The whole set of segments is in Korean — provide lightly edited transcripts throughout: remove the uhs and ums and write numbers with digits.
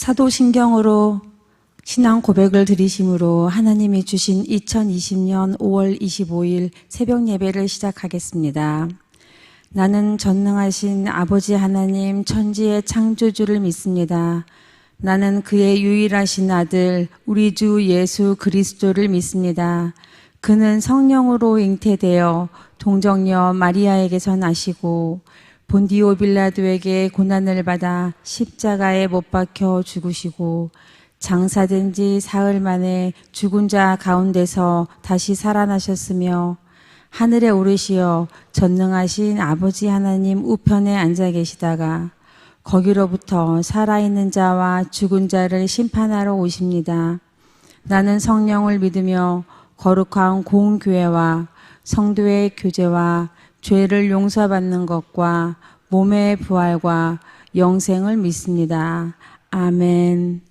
사도신경으로 신앙 고백을 드리심으로 하나님이 주신 2020년 5월 25일 새벽 예배를 시작하겠습니다. 나는 전능하신 아버지 하나님 천지의 창조주를 믿습니다. 나는 그의 유일하신 아들 우리 주 예수 그리스도를 믿습니다. 그는 성령으로 잉태되어 동정녀 마리아에게서 나시고 본디오 빌라도에게 고난을 받아 십자가에 못 박혀 죽으시고 장사된 지 사흘 만에 죽은 자 가운데서 다시 살아나셨으며 하늘에 오르시어 전능하신 아버지 하나님 우편에 앉아 계시다가 거기로부터 살아있는 자와 죽은 자를 심판하러 오십니다. 나는 성령을 믿으며 거룩한 공교회와 성도의 교제와 죄를 용서받는 것과 몸의 부활과 영생을 믿습니다. 아멘.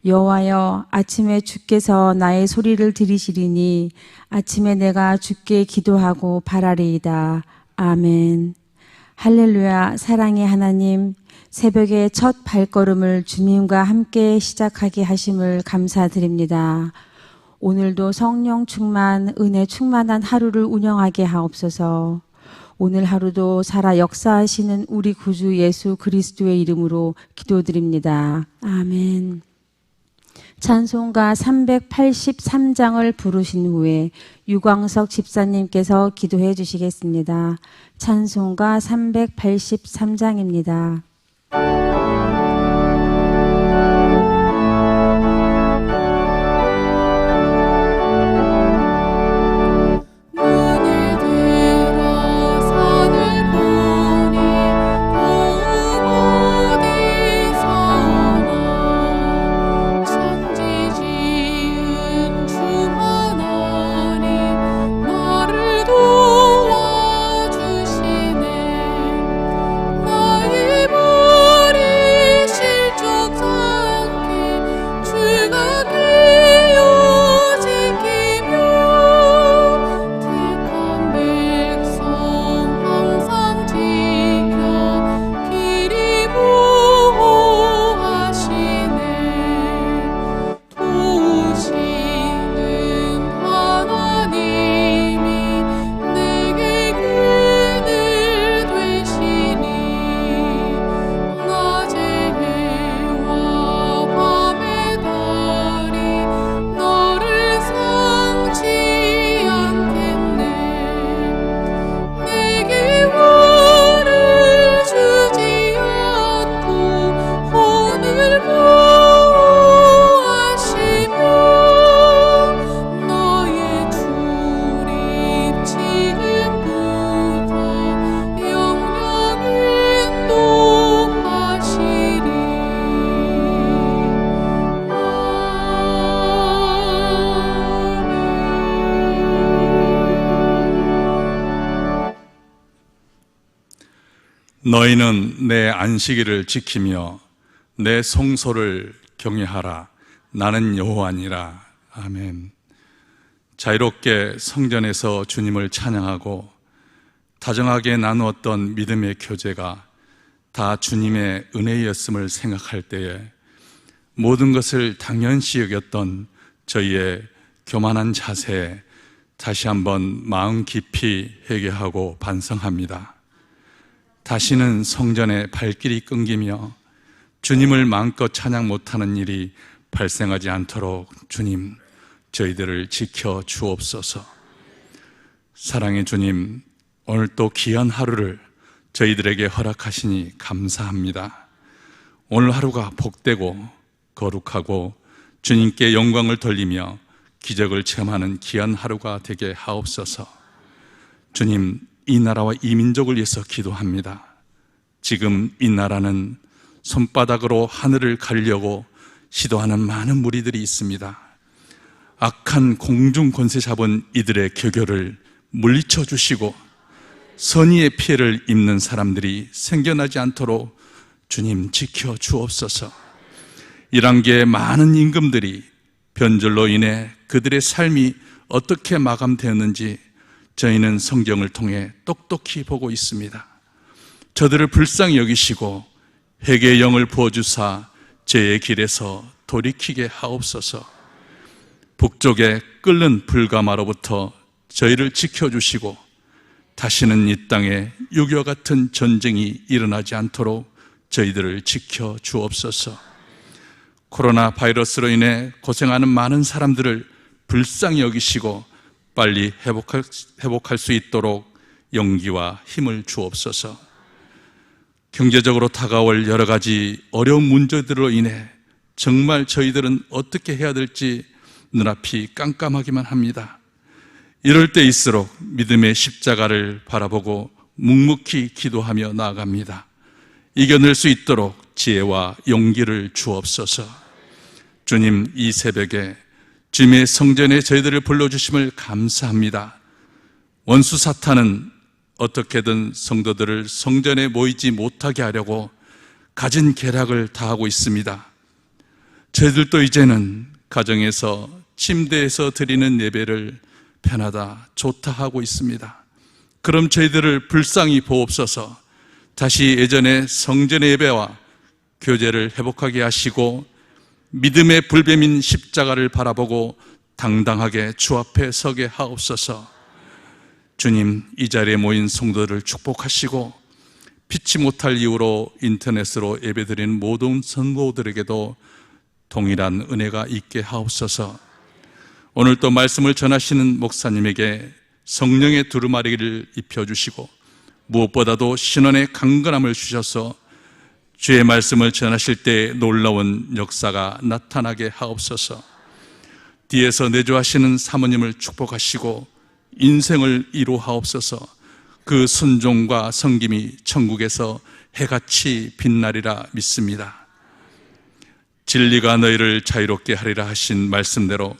여호와여, 아침에 주께서 나의 소리를 들으시리니 아침에 내가 주께 기도하고 바라리이다. 아멘. 할렐루야. 사랑의 하나님, 새벽의 첫 발걸음을 주님과 함께 시작하게 하심을 감사드립니다. 오늘도 성령 충만, 은혜 충만한 하루를 운영하게 하옵소서. 오늘 하루도 살아 역사하시는 우리 구주 예수 그리스도의 이름으로 기도드립니다. 아멘. 찬송가 383장을 부르신 후에 유광석 집사님께서 기도해 주시겠습니다. 찬송가 383장입니다. 너희는 내 안식일을 지키며 내 성소를 경외하라. 나는 여호와니라. 아멘. 자유롭게 성전에서 주님을 찬양하고 다정하게 나누었던 믿음의 교제가 다 주님의 은혜였음을 생각할 때에 모든 것을 당연시 여겼던 저희의 교만한 자세에 다시 한번 마음 깊이 회개하고 반성합니다. 다시는 성전에 발길이 끊기며 주님을 마음껏 찬양 못하는 일이 발생하지 않도록 주님, 저희들을 지켜 주옵소서. 사랑의 주님, 오늘 또 귀한 하루를 저희들에게 허락하시니 감사합니다. 오늘 하루가 복되고 거룩하고 주님께 영광을 돌리며 기적을 체험하는 귀한 하루가 되게 하옵소서. 주님, 이 나라와 이 민족을 위해서 기도합니다. 지금 이 나라는 손바닥으로 하늘을 가리려고 시도하는 많은 무리들이 있습니다. 악한 공중 권세 잡은 이들의 교교를 물리쳐 주시고 선의의 피해를 입는 사람들이 생겨나지 않도록 주님 지켜 주옵소서. 1단계의 많은 임금들이 변절로 인해 그들의 삶이 어떻게 마감되었는지 저희는 성경을 통해 똑똑히 보고 있습니다. 저들을 불쌍히 여기시고 회개의 영을 부어주사 죄의 길에서 돌이키게 하옵소서. 북쪽에 끓는 불가마로부터 저희를 지켜주시고 다시는 이 땅에 유교 같은 전쟁이 일어나지 않도록 저희들을 지켜주옵소서. 코로나 바이러스로 인해 고생하는 많은 사람들을 불쌍히 여기시고 빨리 회복할 수 있도록 용기와 힘을 주옵소서. 경제적으로 다가올 여러 가지 어려운 문제들로 인해 정말 저희들은 어떻게 해야 될지 눈앞이 깜깜하기만 합니다. 이럴 때일수록 믿음의 십자가를 바라보고 묵묵히 기도하며 나아갑니다. 이겨낼 수 있도록 지혜와 용기를 주옵소서. 주님, 이 새벽에 주님의 성전에 저희들을 불러주심을 감사합니다. 원수 사탄은 어떻게든 성도들을 성전에 모이지 못하게 하려고 가진 계략을 다하고 있습니다. 저희들도 이제는 가정에서 침대에서 드리는 예배를 편하다 좋다 하고 있습니다. 그럼 저희들을 불쌍히 보옵소서. 다시 예전의 성전의 예배와 교제를 회복하게 하시고 믿음의 불뱀인 십자가를 바라보고 당당하게 주 앞에 서게 하옵소서. 주님, 이 자리에 모인 성도들을 축복하시고 피치 못할 이유로 인터넷으로 예배드리는 모든 성도들에게도 동일한 은혜가 있게 하옵소서. 오늘 또 말씀을 전하시는 목사님에게 성령의 두루마리를 입혀주시고 무엇보다도 신원의 강건함을 주셔서 주의 말씀을 전하실 때 놀라운 역사가 나타나게 하옵소서. 뒤에서 내조하시는 사모님을 축복하시고 인생을 이루하옵소서. 그 순종과 섬김이 천국에서 해같이 빛나리라 믿습니다. 진리가 너희를 자유롭게 하리라 하신 말씀대로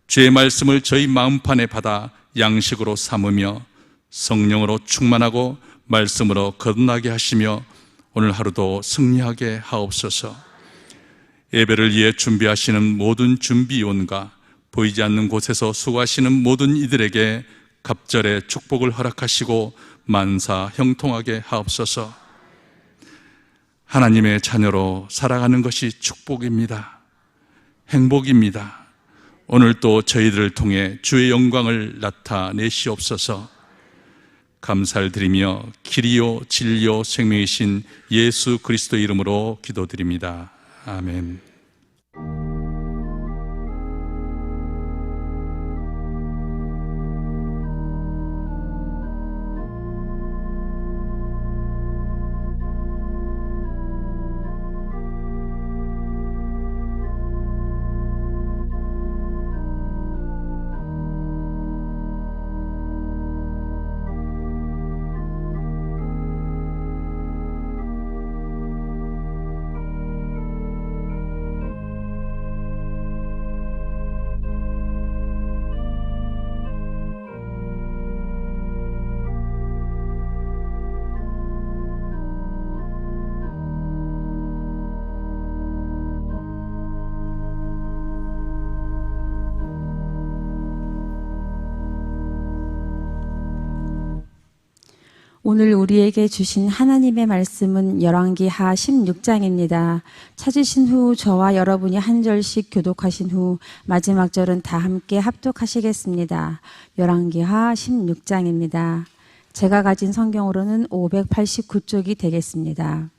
주의 말씀을 저희 마음판에 받아 양식으로 삼으며 성령으로 충만하고 말씀으로 거듭나게 하시며 오늘 하루도 승리하게 하옵소서. 예배를 위해 준비하시는 모든 준비위원과 보이지 않는 곳에서 수고하시는 모든 이들에게 갑절의 축복을 허락하시고 만사 형통하게 하옵소서. 하나님의 자녀로 살아가는 것이 축복입니다. 행복입니다. 오늘 또 저희들을 통해 주의 영광을 나타내시옵소서. 감사를 드리며 길이요 진리요 생명이신 예수 그리스도 이름으로 기도드립니다. 아멘. 오늘 우리에게 주신 하나님의 말씀은 열왕기하 16장입니다. 찾으신 후 저와 여러분이 한 절씩 교독하신 후 마지막 절은 다 함께 합독하시겠습니다. 열왕기하 16장입니다. 제가 가진 성경으로는 589쪽이 되겠습니다.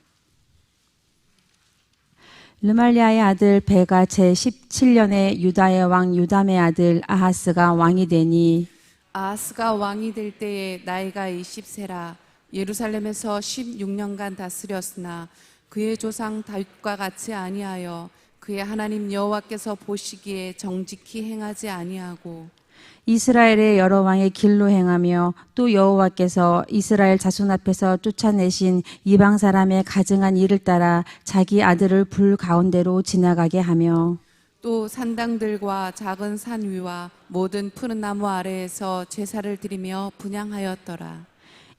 르말리아의 아들 베가 제17년에 유다의 왕 요담의 아들 아하스가 왕이 되니 아하스가 왕이 될 때에 나이가 20세라 예루살렘에서 16년간 다스렸으나 그의 조상 다윗과 같이 아니하여 그의 하나님 여호와께서 보시기에 정직히 행하지 아니하고 이스라엘의 여러 왕의 길로 행하며 또 여호와께서 이스라엘 자손 앞에서 쫓아내신 이방 사람의 가증한 일을 따라 자기 아들을 불 가운데로 지나가게 하며 또 산당들과 작은 산 위와 모든 푸른 나무 아래에서 제사를 드리며 분향하였더라.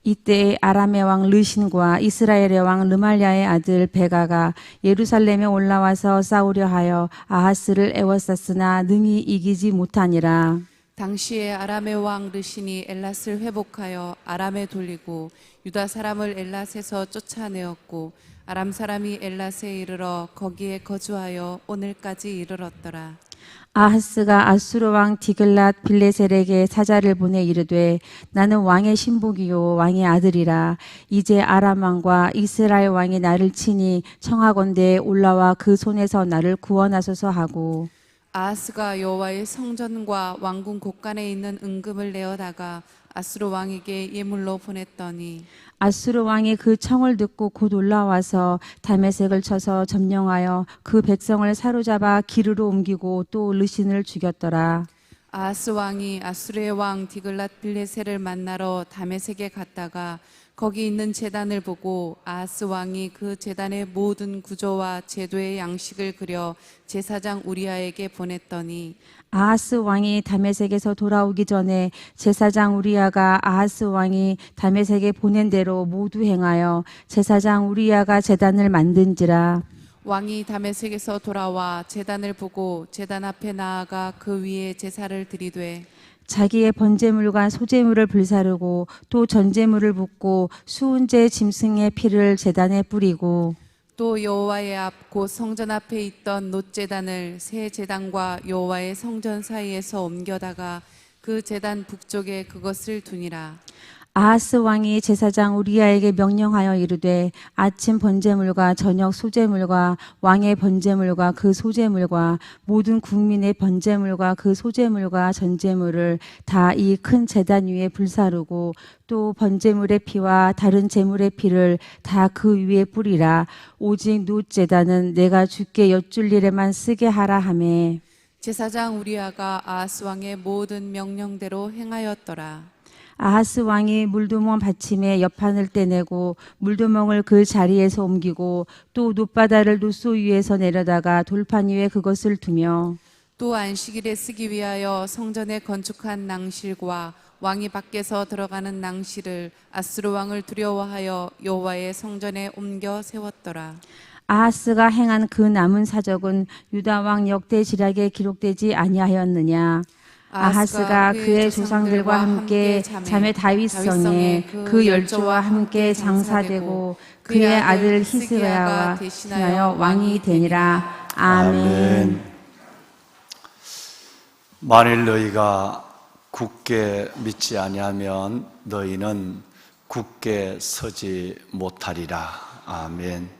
이때 아람의 왕 르신과 이스라엘의 왕 르말리아의 아들 베가가 예루살렘에 올라와서 싸우려 하여 아하스를 애워쌌으나 능히 이기지 못하니라. 당시에 아람의 왕 르신이 엘랏을 회복하여 아람에 돌리고 유다 사람을 엘랏에서 쫓아내었고 아람 사람이 엘라스에 이르러 거기에 거주하여 오늘까지 이르렀더라. 아하스가 아수르 왕 디글랏 빌레셀에게 사자를 보내 이르되 나는 왕의 신복이요 왕의 아들이라. 이제 아람 왕과 이스라엘 왕이 나를 치니 청하건대 올라와 그 손에서 나를 구원하소서 하고, 아하스가 여호와의 성전과 왕궁 곳간에 있는 은금을 내어다가 아수르 왕에게 예물로 보냈더니 아수르 왕이 그 청을 듣고 곧 올라와서 다메섹을 쳐서 점령하여 그 백성을 사로잡아 기르로 옮기고 또 르신을 죽였더라. 아하스 왕이 아수르의 왕 디글랏 빌레셀을 만나러 다메섹에 갔다가 거기 있는 제단을 보고 아하스 왕이 그 제단의 모든 구조와 제도의 양식을 그려 제사장 우리아에게 보냈더니 아하스 왕이 다메섹에서 돌아오기 전에 제사장 우리야가 아하스 왕이 다메섹에 보낸 대로 모두 행하여 제사장 우리야가 제단을 만든지라. 왕이 다메섹에서 돌아와 제단을 보고 제단 앞에 나아가 그 위에 제사를 드리되 자기의 번제물과 소제물을 불사르고 또 전제물을 붓고 수은제 짐승의 피를 제단에 뿌리고 또 여호와의 앞 곧 성전 앞에 있던 놋제단을 새 제단과 여호와의 성전 사이에서 옮겨다가 그 제단 북쪽에 그것을 두니라. 아하스 왕이 제사장 우리야에게 명령하여 이르되 아침 번제물과 저녁 소제물과 왕의 번제물과 그 소제물과 모든 국민의 번제물과 그 소제물과 전제물을 다 이 큰 제단 위에 불사르고 또 번제물의 피와 다른 제물의 피를 다 그 위에 뿌리라. 오직 놋 제단은 내가 주께 여쭐 일에만 쓰게 하라 하매 제사장 우리아가 아하스 왕의 모든 명령대로 행하였더라. 아하스 왕이 물두멍 받침에 옆판을 떼내고 물두멍을 그 자리에서 옮기고 또 놋바다를 놋소 위에서 내려다가 돌판 위에 그것을 두며 또 안식일에 쓰기 위하여 성전에 건축한 낭실과 왕이 밖에서 들어가는 낭실을 아수르 왕을 두려워하여 여호와의 성전에 옮겨 세웠더라. 아하스가 행한 그 남은 사적은 유다 왕 역대 지략에 기록되지 아니하였느냐. 아하스가 그의 조상들과 함께 자매 다윗성에 그 열조와 함께 장사되고 그의 아들 히스기야와 대신하여 왕이 되니라. 아멘. 만일 너희가 굳게 믿지 아니하면 너희는 굳게 서지 못하리라. 아멘.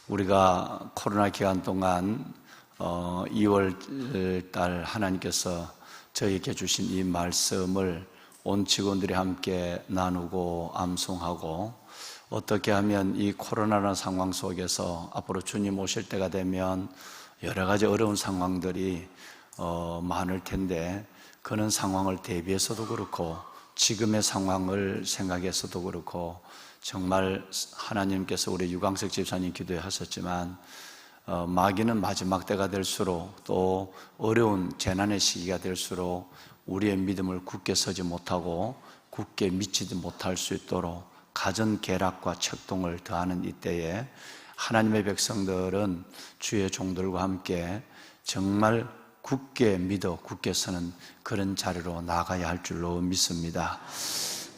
우리가 코로나 기간 동안 2월 달 하나님께서 저에게 주신 이 말씀을 온 직원들이 함께 나누고 암송하고 어떻게 하면 이 코로나라는 상황 속에서 앞으로 주님 오실 때가 되면 여러 가지 어려운 상황들이 많을 텐데 그런 상황을 대비해서도 그렇고 지금의 상황을 생각해서도 그렇고 정말 하나님께서 우리 유광석 집사님 기도에 하셨지만 마귀는 마지막 때가 될수록 또 어려운 재난의 시기가 될수록 우리의 믿음을 굳게 서지 못하고 굳게 믿지도 못할 수 있도록 가전 궤락과 책동을 더하는 이때에 하나님의 백성들은 주의 종들과 함께 정말 굳게 믿어 굳게 서는 그런 자리로 나가야 할 줄로 믿습니다.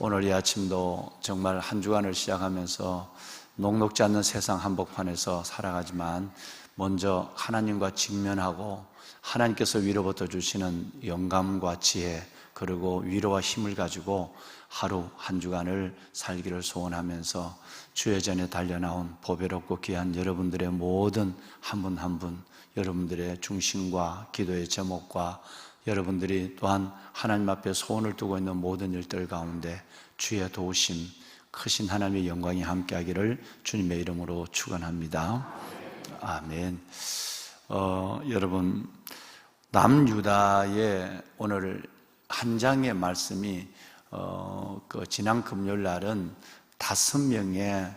오늘 이 아침도 정말 한 주간을 시작하면서 녹록지 않는 세상 한복판에서 살아가지만 먼저 하나님과 직면하고 하나님께서 위로부터 주시는 영감과 지혜 그리고 위로와 힘을 가지고 하루 한 주간을 살기를 소원하면서 주의 전에 달려나온 보배롭고 귀한 여러분들의 모든 한 분 한 분 여러분들의 중심과 기도의 제목과 여러분들이 또한 하나님 앞에 소원을 두고 있는 모든 일들 가운데 주의 도우심 크신 하나님의 영광이 함께하기를 주님의 이름으로 축원합니다. 아멘. 여러분 남유다의 오늘 한 장의 말씀이 지난 금요일 날은 5명의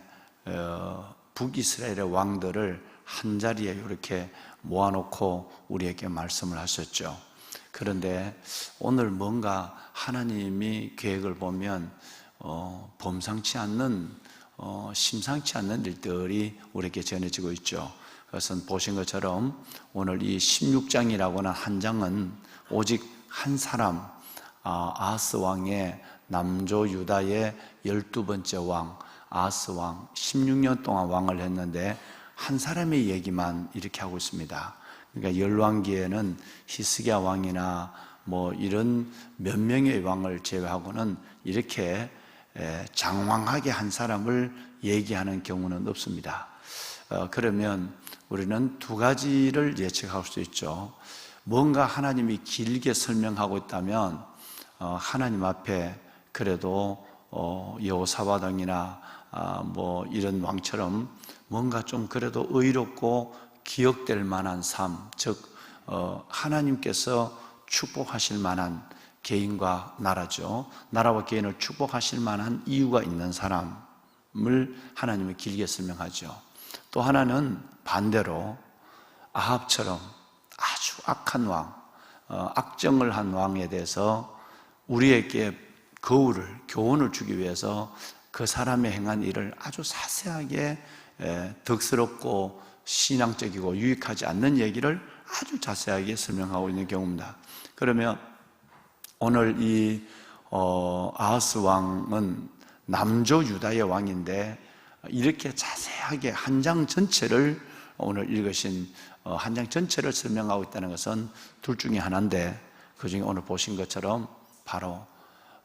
북이스라엘의 왕들을 한 자리에 이렇게 모아놓고 우리에게 말씀을 하셨죠. 그런데 오늘 뭔가 하나님이 계획을 보면 범상치 않는 심상치 않는 일들이 우리에게 전해지고 있죠. 그것은 보신 것처럼 오늘 이 16장이라고 하는 한 장은 오직 한 사람 아하스 왕의 남조 유다의 12번째 왕 아하스 왕 16년 동안 왕을 했는데 한 사람의 얘기만 이렇게 하고 있습니다. 그러니까 열왕기에는 히스기야 왕이나 뭐 이런 몇 명의 왕을 제외하고는 이렇게 장황하게 한 사람을 얘기하는 경우는 없습니다. 그러면 우리는 두 가지를 예측할 수 있죠. 뭔가 하나님이 길게 설명하고 있다면 하나님 앞에 그래도 여호사밧 왕이나 뭐 이런 왕처럼 뭔가 좀 그래도 의롭고 기억될 만한 삶, 즉 하나님께서 축복하실 만한 개인과 나라죠. 나라와 개인을 축복하실 만한 이유가 있는 사람을 하나님은 길게 설명하죠. 또 하나는 반대로 아합처럼 아주 악한 왕, 악정을 한 왕에 대해서 우리에게 교훈을 주기 위해서 그 사람의 행한 일을 아주 자세하게 덕스럽고 신앙적이고 유익하지 않는 얘기를 아주 자세하게 설명하고 있는 경우입니다. 그러면 오늘 이 아하스 왕은 남조 유다의 왕인데 이렇게 자세하게 한 장 전체를 오늘 읽으신 한 장 전체를 설명하고 있다는 것은 둘 중에 하나인데, 그 중에 오늘 보신 것처럼 바로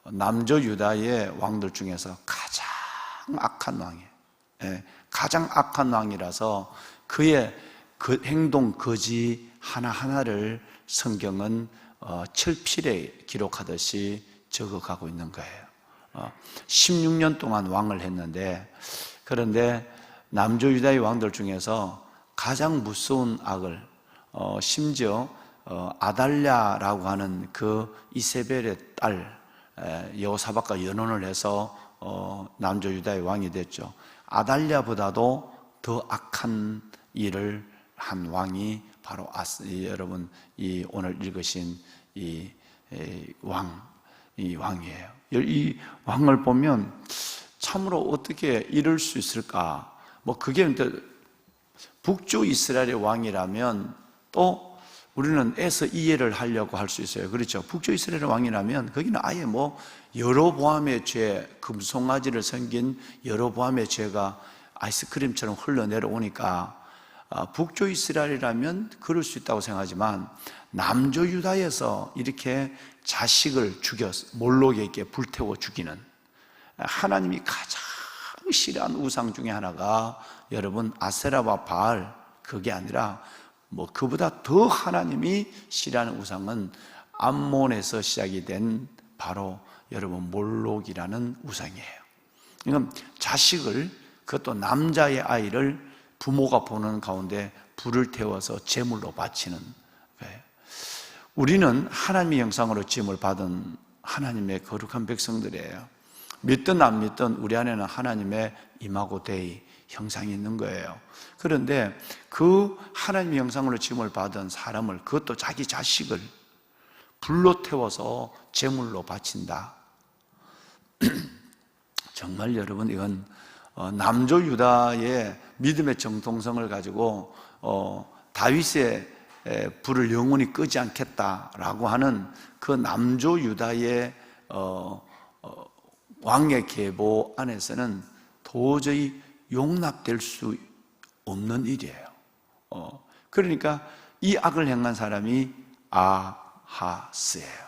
남조 유다의 왕들 중에서 가장 악한 왕이에요. 가장 악한 왕이라서 그의 그 행동 거지 하나하나를 성경은 철필에 기록하듯이 적어가고 있는 거예요. 16년 동안 왕을 했는데, 그런데 남조 유다의 왕들 중에서 가장 무서운 악을 심지어 아달랴라고 하는 그 이세벨의 딸 여호사밧과 연혼을 해서 남조 유다의 왕이 됐죠. 아달랴보다도 더 악한 일을 한 왕이 바로 여러분 이 오늘 읽으신 이 왕이에요. 이 왕을 보면 참으로 어떻게 이럴 수 있을까? 뭐 그게 북쪽 이스라엘의 왕이라면 또 우리는 애서 이해를 하려고 할 수 있어요. 그렇죠? 북쪽 이스라엘의 왕이라면 거기는 아예 뭐 여로보암의 죄, 금송아지를 섬긴 여로보암의 죄가 아이스크림처럼 흘러내려오니까 북쪽 이스라엘이라면 그럴 수 있다고 생각하지만 남조 유다에서 이렇게 자식을 죽여서 몰록에게 불태워 죽이는 하나님이 가장 싫어하는 우상 중에 하나가 여러분 아세라와 바알, 그게 아니라 뭐 그보다 더 하나님이 싫어하는 우상은 암몬에서 시작이 된 바로 여러분 몰록이라는 우상이에요. 그러니까 자식을, 그것도 남자의 아이를 부모가 보는 가운데 불을 태워서 제물로 바치는 거예요. 우리는 하나님의 형상으로 지음을 받은 하나님의 거룩한 백성들이에요. 믿든 안 믿든 우리 안에는 하나님의 이마고 데이 형상이 있는 거예요. 그런데 그 하나님의 형상으로 지음을 받은 사람을, 그것도 자기 자식을 불로 태워서 제물로 바친다. 정말 여러분 이건 남조 유다의 믿음의 정통성을 가지고 다윗의 불을 영원히 끄지 않겠다라고 하는 그 남조 유다의 왕의 계보 안에서는 도저히 용납될 수 없는 일이에요. 그러니까 이 악을 행한 사람이 아하스예요.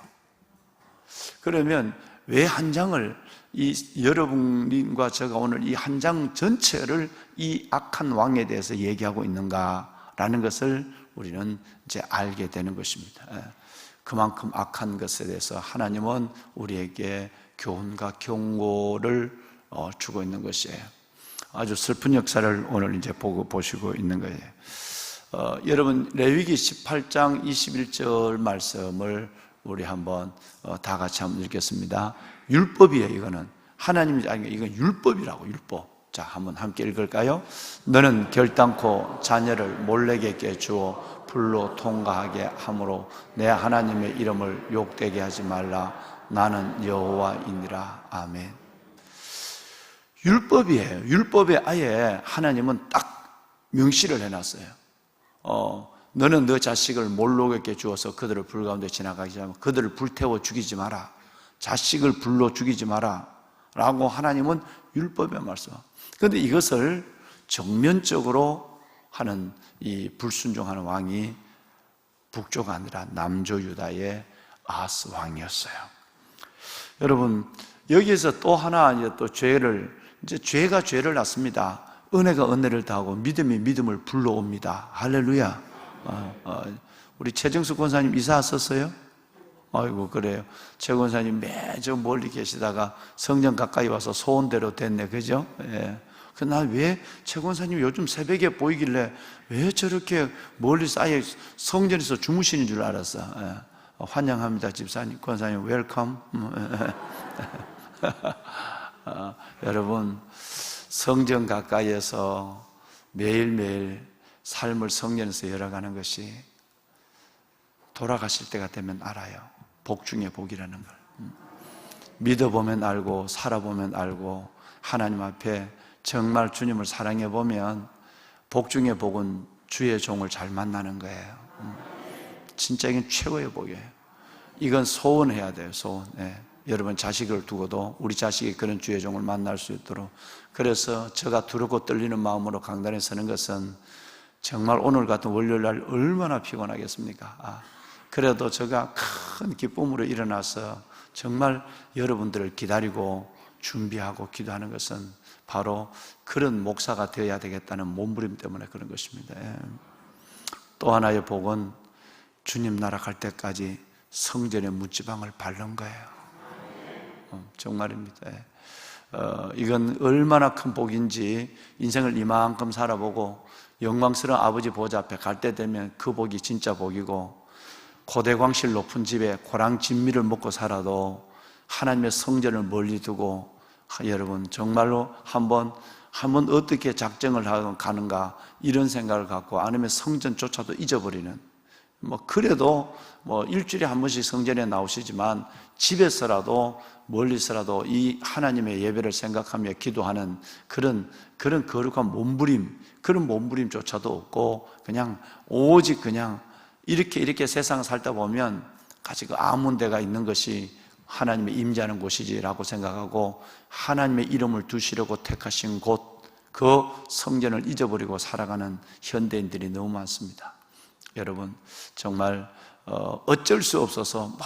그러면 왜 한 장을 여러분과 제가 오늘 이 한 장 전체를 이 악한 왕에 대해서 얘기하고 있는가라는 것을 우리는 이제 알게 되는 것입니다. 그만큼 악한 것에 대해서 하나님은 우리에게 교훈과 경고를 주고 있는 것이에요. 아주 슬픈 역사를 오늘 이제 보시고 있는 거예요. 여러분 레위기 18장 21절 말씀을 우리 한번 다 같이 한번 읽겠습니다. 율법이에요. 이거는 하나님이 아니 이건 율법이라고, 율법. 자, 한번 함께 읽을까요? 너는 결단코 자녀를 몰렉에게 주어 불로 통과하게 함으로 내 하나님의 이름을 욕되게 하지 말라. 나는 여호와이니라. 아멘. 율법이에요. 율법에 아예 하나님은 딱 명시를 해놨어요. 너는 너 자식을 몰록에게 주어서 그들을 불 가운데 지나가게 하면 그들을 불태워 죽이지 마라. 자식을 불로 죽이지 마라 라고 하나님은 율법의 말씀. 그런데 이것을 정면적으로 하는 이 불순종하는 왕이 북조가 아니라 남조 유다의 아하스 왕이었어요. 여러분, 여기에서 또 하나 이제 또 죄가 죄를 낳습니다. 은혜가 은혜를 더하고 믿음이 믿음을 불러옵니다. 할렐루야. 우리 최정수 권사님 이사 왔었어요? 아이고, 그래요. 최 권사님 매저 멀리 계시다가 성전 가까이 와서 소원대로 됐네, 그죠? 예. 난 왜 최 권사님 요즘 새벽에 보이길래 왜 저렇게 멀리 쌓여 성전에서 주무시는 줄 알았어. 예. 환영합니다, 집사님, 권사님, 웰컴. 여러분, 성전 가까이에서 매일매일 삶을 성전에서 열어가는 것이 돌아가실 때가 되면 알아요. 복 중에 복이라는 걸. 믿어보면 알고 살아보면 알고 하나님 앞에 정말 주님을 사랑해보면 복 중에 복은 주의 종을 잘 만나는 거예요. 진짜 이건 최고의 복이에요. 이건 소원해야 돼요, 소원. 예. 여러분 자식을 두고도 우리 자식이 그런 주의 종을 만날 수 있도록. 그래서 제가 두렵고 떨리는 마음으로 강단에 서는 것은 정말 오늘 같은 월요일날 얼마나 피곤하겠습니까? 그래도 제가 큰 기쁨으로 일어나서 정말 여러분들을 기다리고 준비하고 기도하는 것은 바로 그런 목사가 되어야 되겠다는 몸부림 때문에 그런 것입니다. 또 하나의 복은 주님 나라 갈 때까지 성전의 문지방을 밟는 거예요. 정말입니다. 이건 얼마나 큰 복인지 인생을 이만큼 살아보고 영광스러운 아버지 보좌 앞에 갈 때 되면 그 복이 진짜 복이고, 고대광실 높은 집에 고랑 진미를 먹고 살아도 하나님의 성전을 멀리 두고, 여러분 정말로 한번 어떻게 작정을 하고 가는가 이런 생각을 갖고 아니면 성전조차도 잊어버리는, 그래도 일주일에 한 번씩 성전에 나오시지만 집에서라도 멀리서라도 이 하나님의 예배를 생각하며 기도하는 그런 거룩한 몸부림, 그런 몸부림조차도 없고 그냥 오직 그냥 이렇게 세상 살다 보면 같이 그 아무 데가 있는 것이 하나님의 임재하는 곳이지라고 생각하고 하나님의 이름을 두시려고 택하신 곳, 그 성전을 잊어버리고 살아가는 현대인들이 너무 많습니다. 여러분 정말 어쩔 수 없어서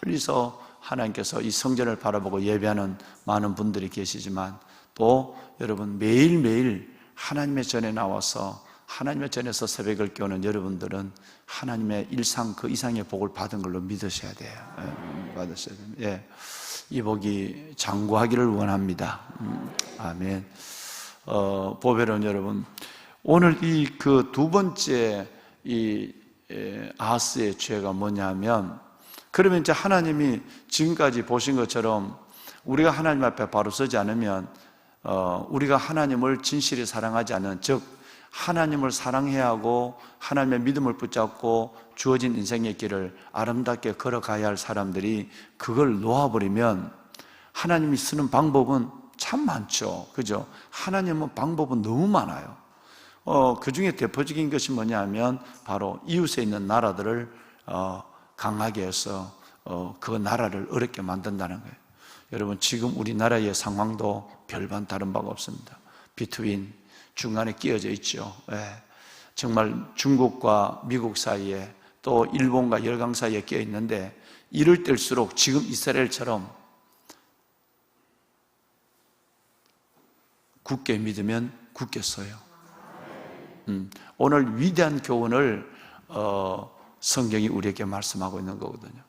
멀리서 하나님께서 이 성전을 바라보고 예배하는 많은 분들이 계시지만, 또 여러분 매일매일 하나님의 전에 나와서 하나님의 전에서 새벽을 깨우는 여러분들은 하나님의 일상 그 이상의 복을 받은 걸로 믿으셔야 돼요. 받으셔야 됩니다. 예. 이 복이 장구하기를 원합니다. 아멘. 보배로운 여러분, 오늘 이 그 두 번째 이 아하스의 죄가 뭐냐면, 그러면 이제 하나님이 지금까지 보신 것처럼 우리가 하나님 앞에 바로 서지 않으면 우리가 하나님을 진실히 사랑하지 않는, 즉 하나님을 사랑해야 하고 하나님의 믿음을 붙잡고 주어진 인생의 길을 아름답게 걸어가야 할 사람들이 그걸 놓아버리면 하나님이 쓰는 방법은 참 많죠. 그죠? 하나님은 방법은 너무 많아요. 그 중에 대표적인 것이 뭐냐면 바로 이웃에 있는 나라들을 강하게 해서 그 나라를 어렵게 만든다는 거예요. 여러분 지금 우리나라의 상황도 별반 다른 바가 없습니다. 비트윈, 중간에 끼어져 있죠. 정말 중국과 미국 사이에 또 일본과 열강 사이에 끼어 있는데, 이럴 때일수록 지금 이스라엘처럼 굳게 믿으면 굳게 서요. 오늘 위대한 교훈을 성경이 우리에게 말씀하고 있는 거거든요.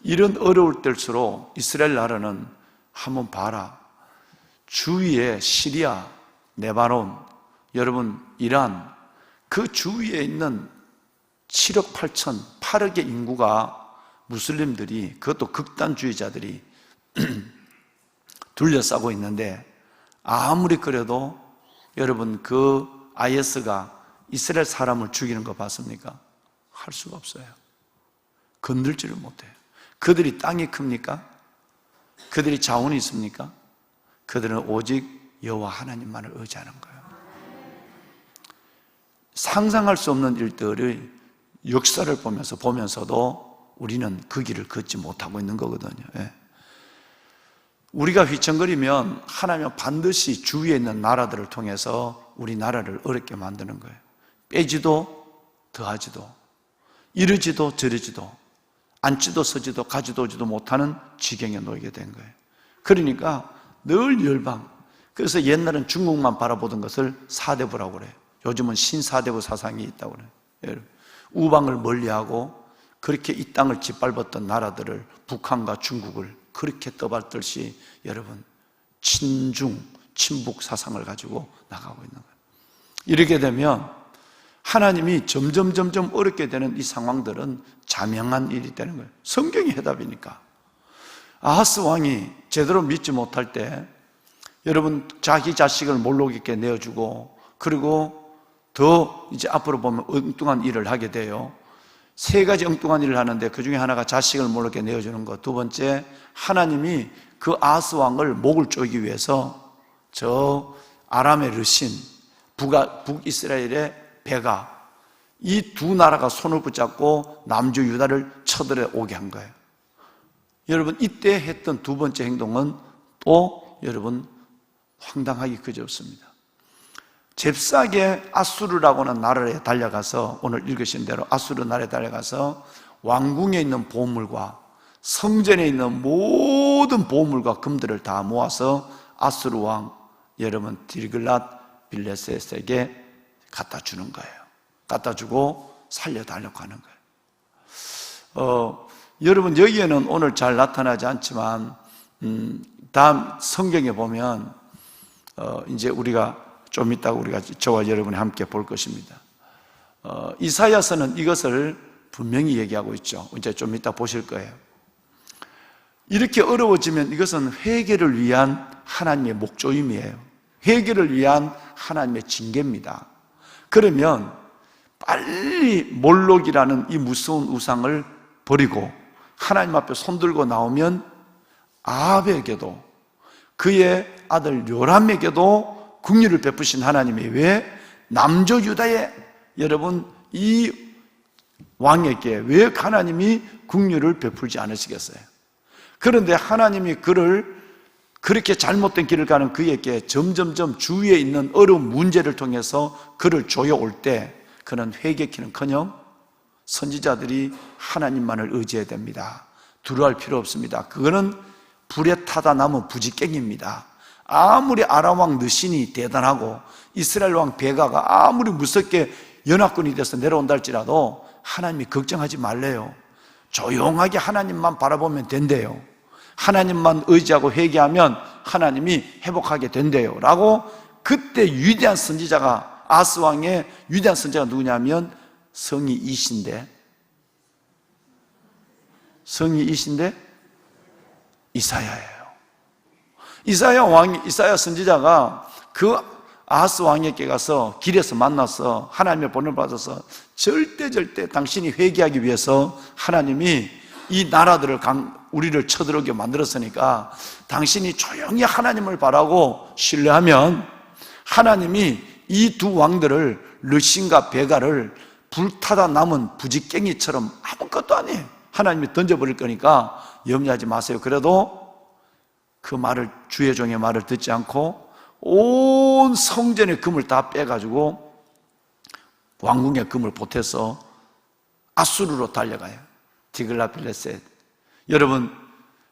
이런 어려울 때일수록 이스라엘 나라는 한번 봐라. 주위에 시리아, 레바논, 여러분 이란, 그 주위에 있는 7억 8천, 8억의 인구가 무슬림들이, 그것도 극단주의자들이 둘러싸고 있는데, 아무리 그래도 여러분 그 IS가 이스라엘 사람을 죽이는 거 봤습니까? 할 수가 없어요. 건들지를 못해요. 그들이 땅이 큽니까? 그들이 자원이 있습니까? 그들은 오직 여호와 하나님만을 의지하는 거예요. 상상할 수 없는 일들의 역사를 보면서도 우리는 그 길을 걷지 못하고 있는 거거든요. 우리가 휘청거리면 하나님은 반드시 주위에 있는 나라들을 통해서 우리 나라를 어렵게 만드는 거예요. 빼지도 더하지도 이러지도 저러지도 앉지도 서지도 가지도 오지도 못하는 지경에 놓이게 된 거예요. 그러니까 늘 열방. 그래서 옛날엔 중국만 바라보던 것을 사대부라고 그래요. 요즘은 신사대부 사상이 있다고 그래요. 우방을 멀리하고 그렇게 이 땅을 짓밟았던 나라들을, 북한과 중국을 그렇게 떠받들듯이 여러분 친중, 친북 사상을 가지고 나가고 있는 거예요. 이렇게 되면 하나님이 점점 어렵게 되는 이 상황들은 자명한 일이 되는 거예요. 성경이 해답이니까. 아하스 왕이 제대로 믿지 못할 때 여러분 자기 자식을 몰록있게 내어주고, 그리고 더 이제 앞으로 보면 엉뚱한 일을 하게 돼요. 세 가지 엉뚱한 일을 하는데 그 중에 하나가 자식을 몰록있게 내어주는 것. 두 번째, 하나님이 그 아하스 왕을 목을 조이기 위해서 저 아람의 르신, 북이스라엘의 베가, 이 두 나라가 손을 붙잡고 남주 유다를 쳐들어 오게 한 거예요. 여러분 이때 했던 두 번째 행동은 또 여러분 황당하기 그지없습니다. 잽싸게 아수르라고는 나라에 달려가서, 오늘 읽으신 대로 아수르 나라에 달려가서 왕궁에 있는 보물과 성전에 있는 모든 보물과 금들을 다 모아서 아수르 왕 여러분 디글랏 빌레셋에게 갖다 주는 거예요. 갖다 주고 살려달라고 하는 거예요. 여러분 여기에는 오늘 잘 나타나지 않지만 다음 성경에 보면 이제 우리가 좀 이따가 우리가 저와 여러분이 함께 볼 것입니다. 이사야서는 이것을 분명히 얘기하고 있죠. 이제 좀 이따 보실 거예요. 이렇게 어려워지면 이것은 회개를 위한 하나님의 목조임이에요. 회개를 위한 하나님의 징계입니다. 그러면 빨리 몰록이라는 이 무서운 우상을 버리고 하나님 앞에 손들고 나오면 아합에게도 그의 아들 요람에게도 긍휼을 베푸신 하나님이 왜 남조 유다의 여러분 이 왕에게 왜 하나님이 긍휼을 베풀지 않으시겠어요? 그런데 하나님이 그를 그렇게 잘못된 길을 가는 그에게 점점점 주위에 있는 어려운 문제를 통해서 그를 조여올 때 그는 회개키는커녕 선지자들이 하나님만을 의지해야 됩니다. 두려워할 필요 없습니다. 그거는 불에 타다 남은 부지깽입니다. 아무리 아람 왕 느신이 대단하고 이스라엘 왕 베가가 아무리 무섭게 연합군이 돼서 내려온다 할지라도 하나님이 걱정하지 말래요. 조용하게 하나님만 바라보면 된대요. 하나님만 의지하고 회개하면 하나님이 회복하게 된대요 라고 그때 위대한 선지자가, 아스 왕의 위대한 선지자가 누구냐면 성이 이신데 이사야예요. 이사야 선지자가 그 아하스 왕에게 가서 길에서 만나서 하나님의 본을 받아서 절대 당신이 회개하기 위해서 하나님이 이 나라들을 우리를 쳐들어오게 만들었으니까 당신이 조용히 하나님을 바라고 신뢰하면 하나님이 이 두 왕들을 르신과 베가를 불타다 남은 부지깽이처럼 아무것도 아니에요. 하나님이 던져버릴 거니까 염려하지 마세요. 그래도 그 말을, 주의 종의 말을 듣지 않고 온 성전의 금을 다 빼가지고 왕궁의 금을 보태서 아수르로 달려가요. 디글랏빌레셋. 여러분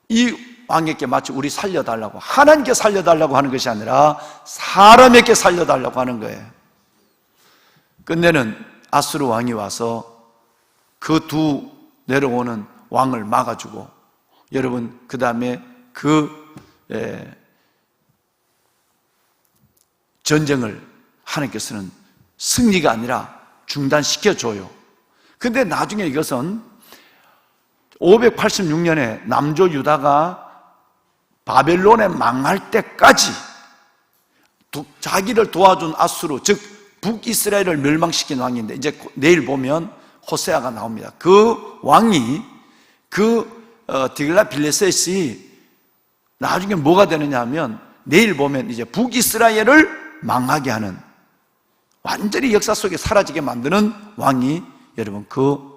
이 왕에게 마치 우리 살려달라고, 하나님께 살려달라고 하는 것이 아니라 사람에게 살려달라고 하는 거예요. 끝내는 아수르 왕이 와서 그 두 내려오는 왕을 막아주고, 여러분 그 다음에 전쟁을 하나님께서는 승리가 아니라 중단시켜줘요. 근데 나중에 이것은 586년에 남조 유다가 바벨론에 망할 때까지 자기를 도와준 아수르, 즉 북이스라엘을 멸망시킨 왕인데, 이제 내일 보면 호세아가 나옵니다. 그 왕이 디글랏빌레셋이 나중에 뭐가 되느냐 하면 내일 보면 이제 북이스라엘을 망하게 하는, 완전히 역사 속에 사라지게 만드는 왕이 여러분 그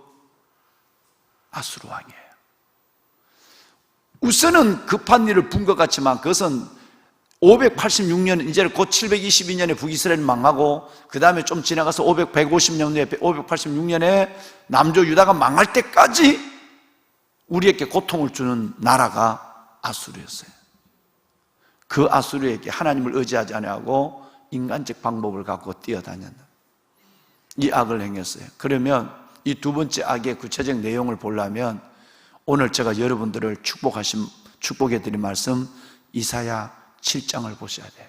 아수르 왕이에요. 우선은 급한 일을 본 것 같지만 그것은 586년, 이제 곧 722년에 북이스라엘 망하고 그 다음에 좀 지나가서 150년에 586년에 남조 유다가 망할 때까지 우리에게 고통을 주는 나라가 아수르였어요. 그 아수르에게 하나님을 의지하지 아니하고 인간적 방법을 갖고 뛰어다녔는 이 악을 행했어요. 그러면 이 두 번째 악의 구체적 내용을 보려면 오늘 제가 여러분들을 축복해드린 말씀 이사야 7장을 보셔야 돼요.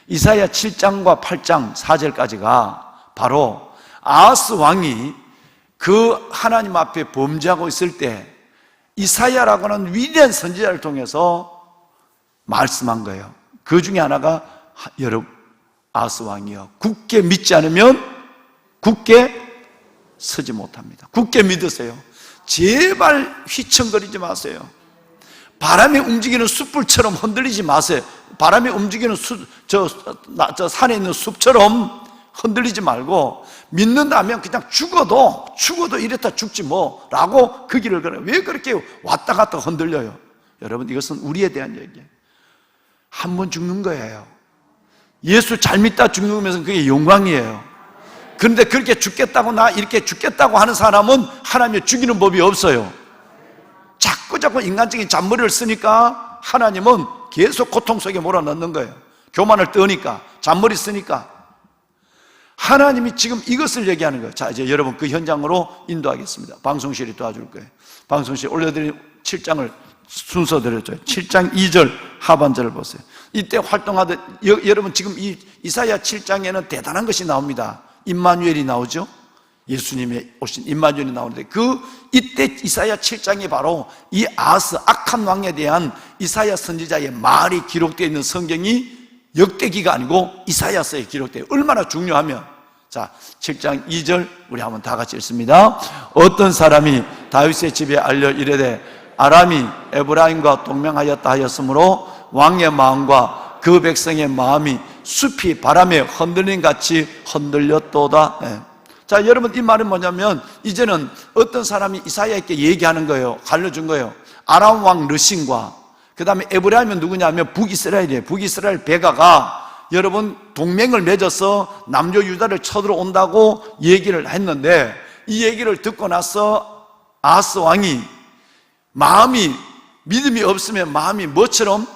이사야 7장과 8장 4절까지가 바로 아하스 왕이 그 하나님 앞에 범죄하고 있을 때 이사야라고 하는 위대한 선지자를 통해서 말씀한 거예요. 그 중에 하나가 여러분 아하스 왕이요, 굳게 믿지 않으면 굳게 서지 못합니다. 굳게 믿으세요. 제발 휘청거리지 마세요. 바람에 움직이는 숯불처럼 흔들리지 마세요. 바람에 움직이는 저 산에 있는 숲처럼 흔들리지 말고 믿는다면 그냥 죽어도 이랬다 죽지 뭐 라고 그 길을 걸어요. 왜 그렇게 왔다 갔다 흔들려요? 여러분, 이것은 우리에 대한 얘기예요. 한 번 죽는 거예요. 예수 잘 믿다 죽는 것은 그게 영광이에요. 그런데 그렇게 죽겠다고 나 이렇게 죽겠다고 하는 사람은 하나님의 죽이는 법이 없어요. 자꾸 인간적인 잔머리를 쓰니까 하나님은 계속 고통 속에 몰아넣는 거예요. 교만을 떠니까, 잔머리 쓰니까. 하나님이 지금 이것을 얘기하는 거예요. 자, 이제 여러분 그 현장으로 인도하겠습니다. 방송실이 도와줄 거예요. 방송실 올려드린 7장을 순서대로 줘요. 7장 2절 하반절을 보세요. 이때 활동하듯 여러분 지금 이 이사야 7장에는 대단한 것이 나옵니다. 임마누엘이 나오죠. 예수님의 오신 임마누엘이 나오는데 이때 이사야 7장이 바로 이 아하스 악한 왕에 대한 이사야 선지자의 말이 기록되어 있는 성경이 역대기가 아니고 이사야서에 기록돼요. 얼마나 중요하면, 자 7장 2절 우리 한번 다 같이 읽습니다. 어떤 사람이 다윗의 집에 알려 이르되 아람이 에브라임과 동맹하였다 하였으므로 왕의 마음과 그 백성의 마음이 숲이 바람에 흔들림 같이 흔들렸도다. 네. 자, 여러분 이 말은 뭐냐면 이제는 어떤 사람이 이사야에게 얘기하는 거예요. 알려준 거예요. 아람 왕 르신과 그 다음에 에브라임은 누구냐면 북이스라엘이에요. 북이스라엘 베가가 여러분 동맹을 맺어서 남조 유다를 쳐들어온다고 얘기를 했는데 이 얘기를 듣고 나서 아하스 왕이 믿음이 없으면 마음이 뭐처럼?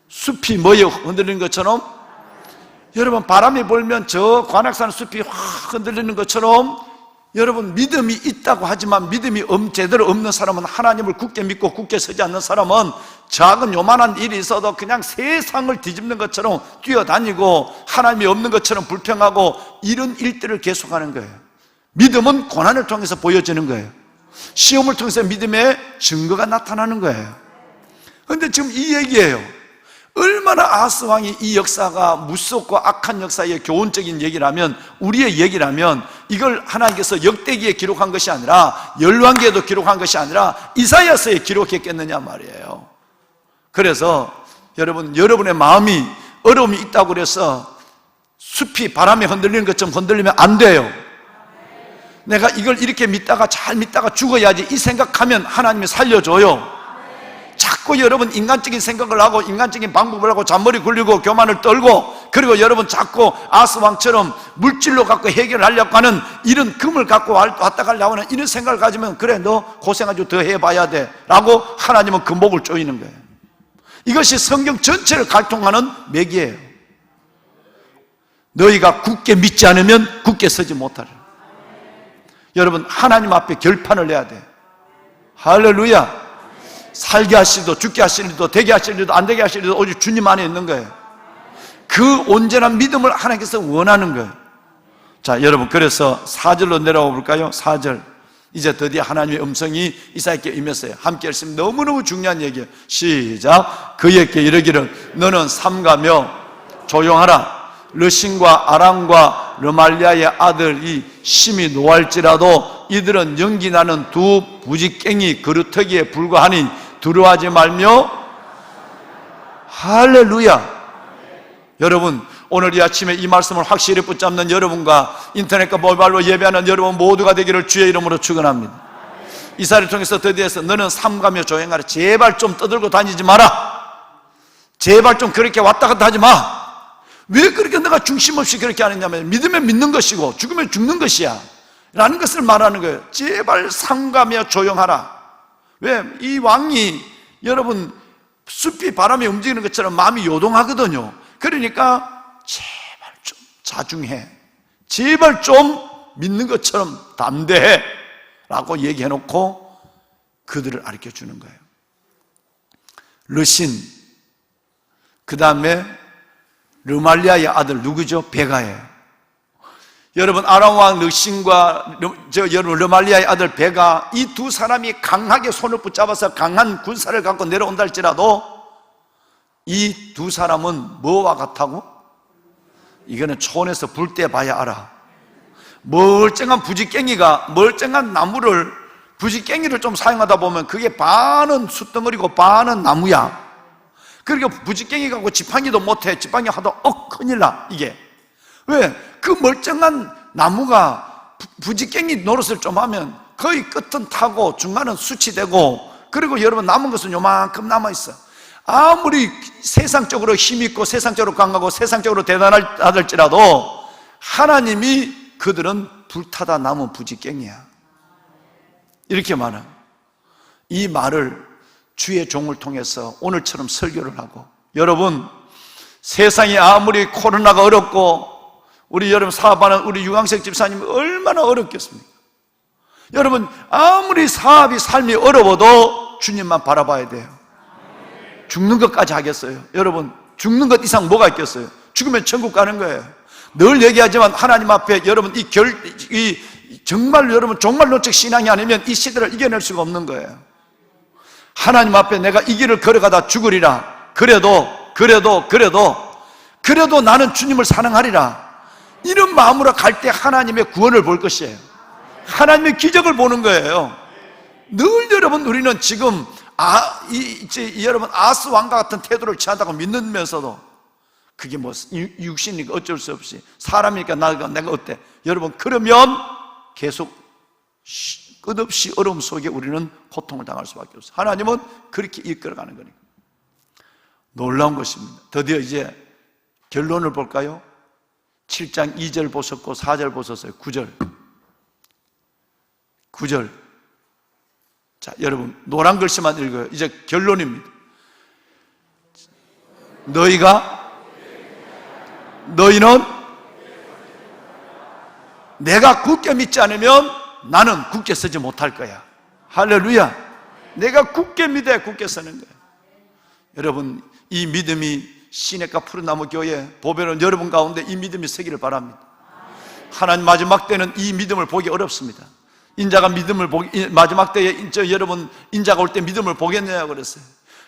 숲이 뭐에 흔들리는 것처럼, 여러분 바람이 불면 저 관악산 숲이 확 흔들리는 것처럼 여러분 믿음이 있다고 하지만 믿음이 제대로 없는 사람은, 하나님을 굳게 믿고 굳게 서지 않는 사람은 작은 요만한 일이 있어도 그냥 세상을 뒤집는 것처럼 뛰어다니고 하나님이 없는 것처럼 불평하고 이런 일들을 계속하는 거예요. 믿음은 고난을 통해서 보여지는 거예요. 시험을 통해서 믿음의 증거가 나타나는 거예요. 그런데 지금 이 얘기예요. 얼마나 아하스 왕이 이 역사가 무섭고 악한 역사의 교훈적인 얘기라면, 우리의 얘기라면 이걸 하나님께서 역대기에 기록한 것이 아니라 열왕기에도 기록한 것이 아니라 이사야서에 기록했겠느냐 말이에요. 그래서 여러분의 마음이 어려움이 있다고 그래서 숲이 바람에 흔들리는 것처럼 흔들리면 안 돼요. 내가 이걸 이렇게 믿다가 잘 믿다가 죽어야지 이 생각하면 하나님이 살려줘요. 자꾸 여러분 인간적인 생각을 하고 인간적인 방법을 하고 잔머리 굴리고 교만을 떨고, 그리고 여러분 자꾸 아하스 왕처럼 물질로 갖고 해결하려고 하는 이런 금을 갖고 왔다 가려고 하는 이런 생각을 가지면, 그래 너 고생하지 더 해봐야 돼 라고 하나님은 금복을 조이는 거예요. 이것이 성경 전체를 갈통하는 맥이에요. 너희가 굳게 믿지 않으면 굳게 서지 못하리라. 여러분 하나님 앞에 결판을 내야 돼. 할렐루야. 살게 하시리도 죽게 하시리도 되게 하시리도 안 되게 하시리도 오직 주님 안에 있는 거예요. 그 온전한 믿음을 하나님께서 원하는 거예요. 자, 여러분 그래서 4절로 내려와 볼까요? 4절. 이제 드디어 하나님의 음성이 이사야에게 임했어요. 함께 했으면 너무너무 중요한 얘기예요. 시작. 그에게 이르기를 너는 삼가며 조용하라. 르신과 아람과 르말리아의 아들이 심히 노할지라도 이들은 연기 나는 두 부직갱이 그루터기에 불과하니 두려워하지 말며. 할렐루야. 여러분 오늘 이 아침에 이 말씀을 확실히 붙잡는 여러분과 인터넷과 모바일로 예배하는 여러분 모두가 되기를 주의 이름으로 축원합니다. 이사야를 통해서 드디어서 너는 삼가며 조용하라. 제발 좀 떠들고 다니지 마라. 제발 좀 그렇게 왔다 갔다 하지 마. 왜 그렇게 너가 중심 없이 그렇게 하느냐면 믿으면 믿는 것이고 죽으면 죽는 것이야 라는 것을 말하는 거예요. 제발 삼가며 조용하라. 왜? 이 왕이 여러분 숲이 바람에 움직이는 것처럼 마음이 요동하거든요. 그러니까 제발 좀 자중해. 제발 좀 믿는 것처럼 담대해 라고 얘기해놓고 그들을 가르쳐주는 거예요. 르신, 그 다음에 르말리아의 아들 누구죠? 베가예요. 여러분 아람 왕 르신과 여러분 르말리아의 아들 베가, 이 두 사람이 강하게 손을 붙잡아서 강한 군사를 갖고 내려온다 할지라도 이 두 사람은 뭐와 같다고? 이거는 초원에서 불 때 봐야 알아. 멀쩡한 부지깽이가 멀쩡한 나무를 부지깽이를 좀 사용하다 보면 그게 반은 숯덩어리고 반은 나무야. 그러니까 부지깽이 갖고 지팡이도 못해. 지팡이 하다 큰일 나 이게. 왜? 그 멀쩡한 나무가 부지깽이 노릇을 좀 하면 거의 끝은 타고 중간은 숯이 되고, 그리고 여러분 남은 것은 요만큼 남아있어. 아무리 세상적으로 힘있고 세상적으로 강하고 세상적으로 대단하달지라도 하나님이 그들은 불타다 남은 부지깽이야. 이렇게 말해요. 이 말을 주의 종을 통해서 오늘처럼 설교를 하고, 여러분 세상이 아무리 코로나가 어렵고 우리 여러분 사업하는 우리 유광석 집사님이 얼마나 어렵겠습니까? 여러분 아무리 사업이 삶이 어려워도 주님만 바라봐야 돼요. 죽는 것까지 하겠어요? 여러분 죽는 것 이상 뭐가 있겠어요? 죽으면 천국 가는 거예요. 늘 얘기하지만 하나님 앞에 여러분 정말 여러분 종말론적 신앙이 아니면 이 시대를 이겨낼 수가 없는 거예요. 하나님 앞에 내가 이 길을 걸어가다 죽으리라. 그래도 나는 주님을 사랑하리라. 이런 마음으로 갈 때 하나님의 구원을 볼 것이에요. 하나님의 기적을 보는 거예요. 늘 여러분 우리는 지금 여러분 아스 왕과 같은 태도를 취한다고 믿으면서도 그게 뭐 육신이니까 어쩔 수 없이 사람이니까 내가 어때? 여러분 그러면 계속 끝없이 어려움 속에 우리는 고통을 당할 수밖에 없어요. 하나님은 그렇게 이끌어가는 거니까 놀라운 것입니다. 드디어 이제 결론을 볼까요? 7장 2절 보셨고 4절 보셨어요. 9절. 자, 여러분 노란 글씨만 읽어요. 이제 결론입니다. 너희는 내가 굳게 믿지 않으면 나는 굳게 서지 못할 거야. 할렐루야. 내가 굳게 믿어야 굳게 서는 거야. 여러분 이 믿음이 시냇가 푸른나무 교회 보배로운 여러분 가운데 이 믿음이 서기를 바랍니다. 하나님 마지막 때는 이 믿음을 보기 어렵습니다. 인자가 마지막 때에 여러분 인자가 올 때 믿음을 보겠느냐고 그랬어요.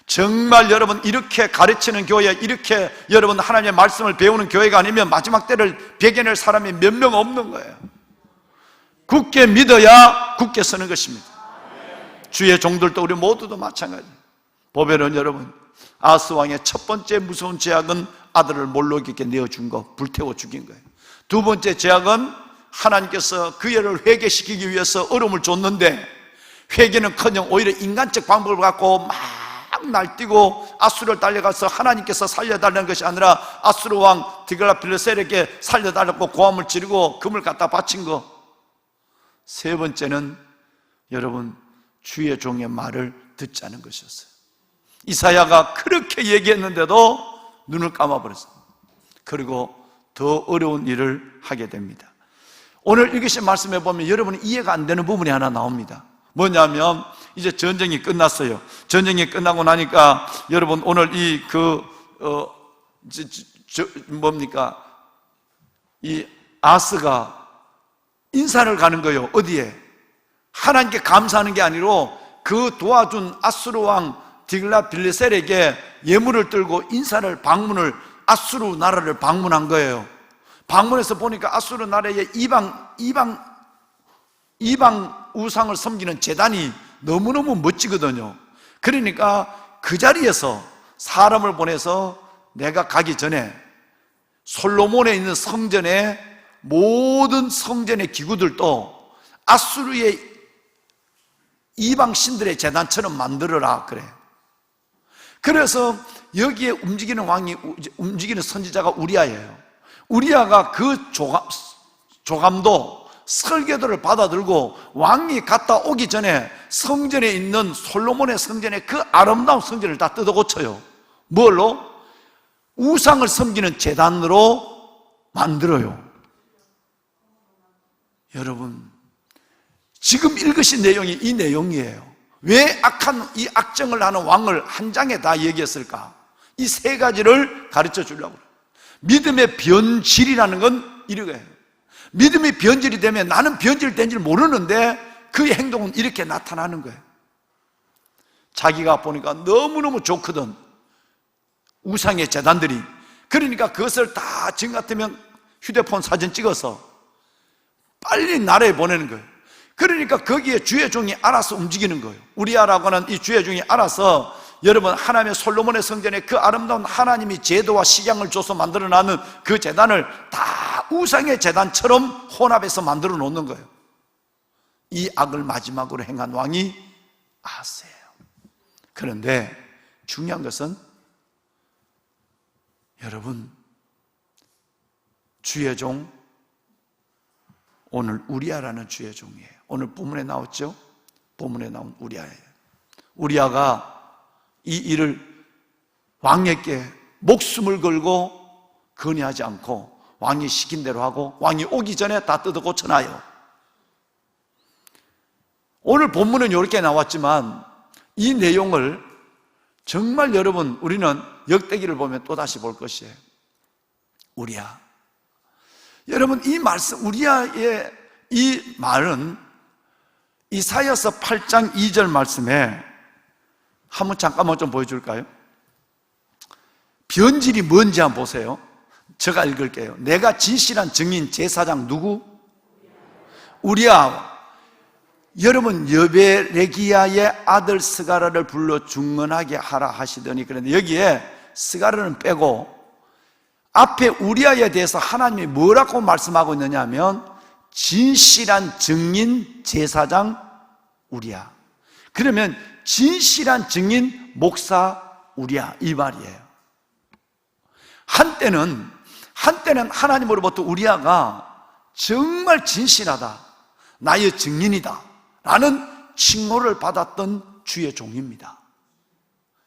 정말 여러분 이렇게 가르치는 교회, 이렇게 여러분 하나님의 말씀을 배우는 교회가 아니면 마지막 때를 배겨낼 사람이 몇 명 없는 거예요. 굳게 믿어야 굳게 서는 것입니다. 주의 종들도 우리 모두도 마찬가지예요. 보배로운 여러분, 아스 왕의 첫 번째 무서운 죄악은 아들을 몰록에게 내어준 거, 불태워 죽인 거예요. 두 번째 죄악은 하나님께서 그 애를 회개시키기 위해서 어려움을 줬는데 회개는커녕 오히려 인간적 방법을 갖고 막 날뛰고 아수르를 달려가서 하나님께서 살려달라는 것이 아니라 아수르 왕 디글라필레셀에게 살려달라고 고함을 지르고 금을 갖다 바친 거. 세 번째는 여러분 주의 종의 말을 듣지 않은 것이었어요. 이사야가 그렇게 얘기했는데도 눈을 감아버렸어요. 그리고 더 어려운 일을 하게 됩니다. 오늘 읽으신 말씀에 보면 여러분이 이해가 안 되는 부분이 하나 나옵니다. 뭐냐면 이제 전쟁이 끝났어요. 전쟁이 끝나고 나니까 여러분 오늘 이 아스가 인사를 가는 거예요. 어디에? 하나님께 감사하는 게 아니라 그 도와준 아수르 왕 디글라필레셀에게 예물을 들고 방문을 아수르 나라를 방문한 거예요. 방문해서 보니까 아수르 나라의 이방 우상을 섬기는 제단이 너무너무 멋지거든요. 그러니까 그 자리에서 사람을 보내서 내가 가기 전에 솔로몬에 있는 성전의 모든 성전의 기구들도 아수르의 이방 신들의 제단처럼 만들어라 그래. 그래서 여기에 움직이는 왕이, 움직이는 선지자가 우리아예요. 우리아가 그 조감도 설계도를 받아들고 왕이 갔다 오기 전에 성전에 있는 솔로몬의 성전에 그 아름다운 성전을 다 뜯어 고쳐요. 뭘로? 우상을 섬기는 제단으로 만들어요. 여러분, 지금 읽으신 내용이 이 내용이에요. 왜 악한 이 악정을 하는 왕을 한 장에 다 얘기했을까? 이 세 가지를 가르쳐 주려고 그래요. 믿음의 변질이라는 건 이거예요. 믿음이 변질이 되면 나는 변질된 줄 모르는데 그의 행동은 이렇게 나타나는 거예요. 자기가 보니까 너무너무 좋거든, 우상의 제단들이. 그러니까 그것을 다 지금 같으면 휴대폰 사진 찍어서 빨리 나라에 보내는 거예요. 그러니까 거기에 주의 종이 알아서 움직이는 거예요. 우리아라고 하는 이 주의 종이 알아서, 여러분, 하나님의 솔로몬의 성전에 그 아름다운 하나님이 제도와 식양을 줘서 만들어놨는 그 제단을 다 우상의 제단처럼 혼합해서 만들어 놓는 거예요. 이 악을 마지막으로 행한 왕이 아하스예요. 그런데 중요한 것은, 여러분, 주의 종, 오늘 우리아라는 주의 종이에요. 오늘 본문에 나왔죠? 본문에 나온 우리아예요. 우리아가 이 일을 왕에게 목숨을 걸고 건의하지 않고 왕이 시킨 대로 하고 왕이 오기 전에 다 뜯어 고쳐놔요. 오늘 본문은 이렇게 나왔지만 이 내용을 정말 여러분, 우리는 역대기를 보면 또다시 볼 것이에요. 우리아. 여러분, 이 말씀, 우리아의 이 말은 이사야서 8장 2절 말씀에 한번 잠깐만 좀 보여줄까요? 변질이 뭔지 한번 보세요. 제가 읽을게요. 내가 진실한 증인 제사장 누구? 우리아. 여러분, 여베레기야의 아들 스가랴를 불러 중언하게 하라 하시더니, 그런데 여기에 스가랴는 빼고 앞에 우리아에 대해서 하나님이 뭐라고 말씀하고 있느냐 하면 진실한 증인 제사장 우리아. 그러면 진실한 증인 목사 우리아, 이 말이에요. 한때는 하나님으로부터 우리아가 정말 진실하다, 나의 증인이다 라는 칭호를 받았던 주의 종입니다.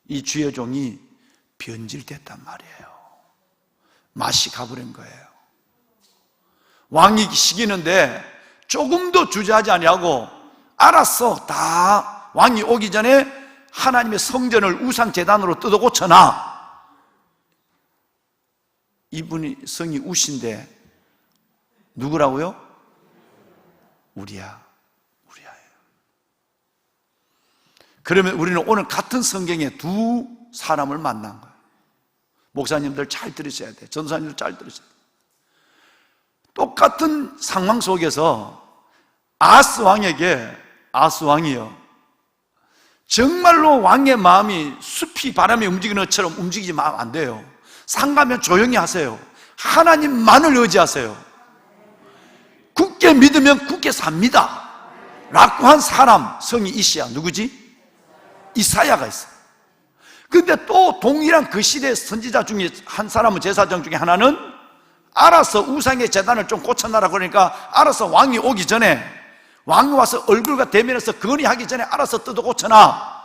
이 주의 종이 변질됐단 말이에요. 맛이 가버린 거예요. 왕이 시키는데 조금도 주저하지 아니하고 알았어, 다 왕이 오기 전에 하나님의 성전을 우상제단으로 뜯어 고쳐놔. 이분이 성이 우신데 누구라고요? 우리아예요. 그러면 우리는 오늘 같은 성경에 두 사람을 만난 거예요. 목사님들 잘 들으셔야 돼요. 전도사님들 잘 들으셔야 돼요. 똑같은 상황 속에서 아하스 왕이요, 정말로 왕의 마음이 숲이 바람에 움직이는 것처럼 움직이면 안 돼요. 상가면 조용히 하세요. 하나님만을 의지하세요. 굳게 믿으면 굳게 삽니다 라고 한 사람, 성이 이시야. 누구지? 이사야가 있어요. 근데 또 동일한 그 시대 선지자 중에 한 사람은, 제사장 중에 하나는 알아서 우상의 제단을 좀 고쳐놔라 그러니까 알아서 왕이 오기 전에, 왕이 와서 얼굴과 대면에서 건의하기 전에 알아서 뜯어 고쳐놔.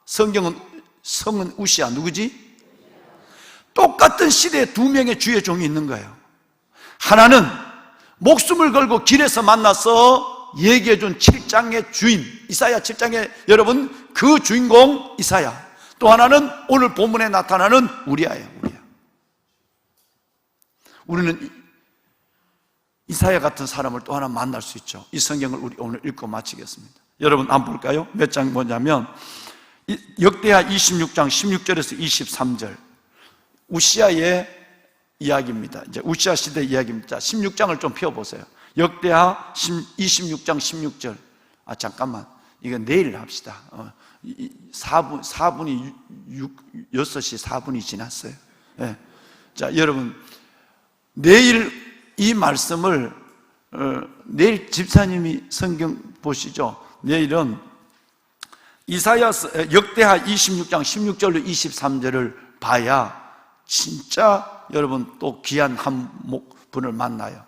성은 우시야. 누구지? 똑같은 시대에 두 명의 주의 종이 있는 거예요. 하나는 목숨을 걸고 길에서 만나서 얘기해준 7장의 주인, 이사야 7장의 여러분 그 주인공 이사야. 또 하나는 오늘 본문에 나타나는 우리아예요. 우리는 이사야 같은 사람을 또 하나 만날 수 있죠. 이 성경을 우리 오늘 읽고 마치겠습니다. 여러분 한번 볼까요? 몇 장 뭐냐면 역대하 26장 16절에서 23절 우시아의 이야기입니다. 이제 우시아 시대 이야기입니다. 16장을 좀 펴보세요. 역대하 26장 16절. 잠깐만, 이건 내일 합시다. 4분이 6시 4분이 지났어요. 네. 자, 여러분, 내일 이 말씀을 내일 집사님이 성경 보시죠. 내일은 이사야서 역대하 26장 16절로 23절을 봐야 진짜 여러분 또 귀한 한 분을 만나요.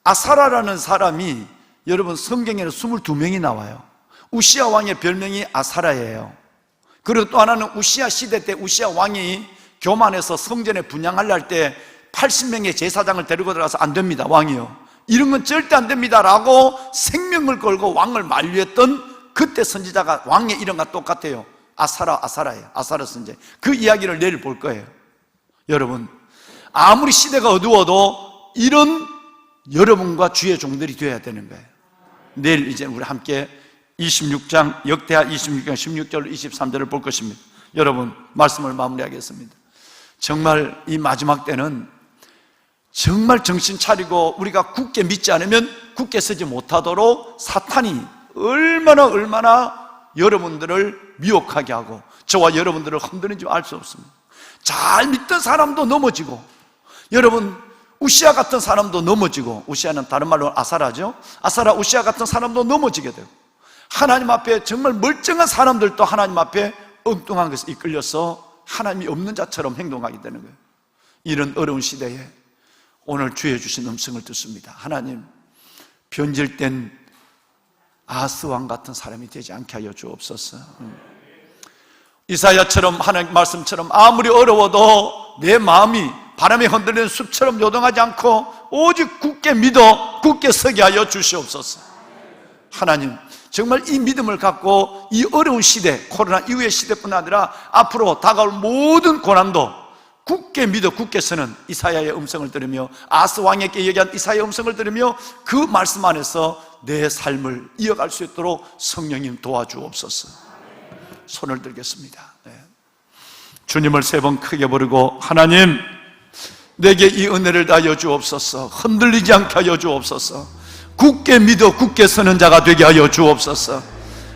아사라라는 사람이 여러분 성경에는 22명이 나와요. 우시야 왕의 별명이 아사라예요. 그리고 또 하나는 우시야 시대 때 우시야 왕이 교만해서 성전에 분향하려 할 때 80명의 제사장을 데리고 들어가서 안 됩니다, 왕이요. 이런 건 절대 안 됩니다 라고 생명을 걸고 왕을 만류했던 그때 선지자가 왕의 이름과 똑같아요. 아사라예요. 아사라 선지. 그 이야기를 내일 볼 거예요. 여러분, 아무리 시대가 어두워도 이런 여러분과 주의 종들이 되어야 되는 거예요. 내일 이제 우리 함께 26장 역대하 26장 16절 23절을 볼 것입니다. 여러분, 말씀을 마무리하겠습니다. 정말 이 마지막 때는 정말 정신 차리고 우리가 굳게 믿지 않으면 굳게 서지 못하도록 사탄이 얼마나 여러분들을 미혹하게 하고 저와 여러분들을 흔드는지 알 수 없습니다. 잘 믿던 사람도 넘어지고, 여러분 우시야 같은 사람도 넘어지고, 우시야는 다른 말로 아사라죠. 아사라 우시야 같은 사람도 넘어지게 되고, 하나님 앞에 정말 멀쩡한 사람들도 하나님 앞에 엉뚱한 것에 이끌려서 하나님이 없는 자처럼 행동하게 되는 거예요. 이런 어려운 시대에 오늘 주의 주신 음성을 듣습니다. 하나님, 변질된 아스왕 같은 사람이 되지 않게 하여 주옵소서. 이사야처럼 하나님 말씀처럼 아무리 어려워도 내 마음이 바람에 흔들리는 숲처럼 요동하지 않고 오직 굳게 믿어 굳게 서게 하여 주시옵소서. 하나님, 정말 이 믿음을 갖고 이 어려운 시대, 코로나 이후의 시대뿐 아니라 앞으로 다가올 모든 고난도 굳게 믿어 굳게 서는 이사야의 음성을 들으며, 아스 왕에게 얘기한 이사야의 음성을 들으며 그 말씀 안에서 내 삶을 이어갈 수 있도록 성령님 도와주옵소서. 손을 들겠습니다. 네. 주님을 3번 크게 부르고, 하나님, 내게 이 은혜를 다하여 주옵소서. 흔들리지 않게 하여 주옵소서. 굳게 믿어 굳게 서는 자가 되게 하여 주옵소서.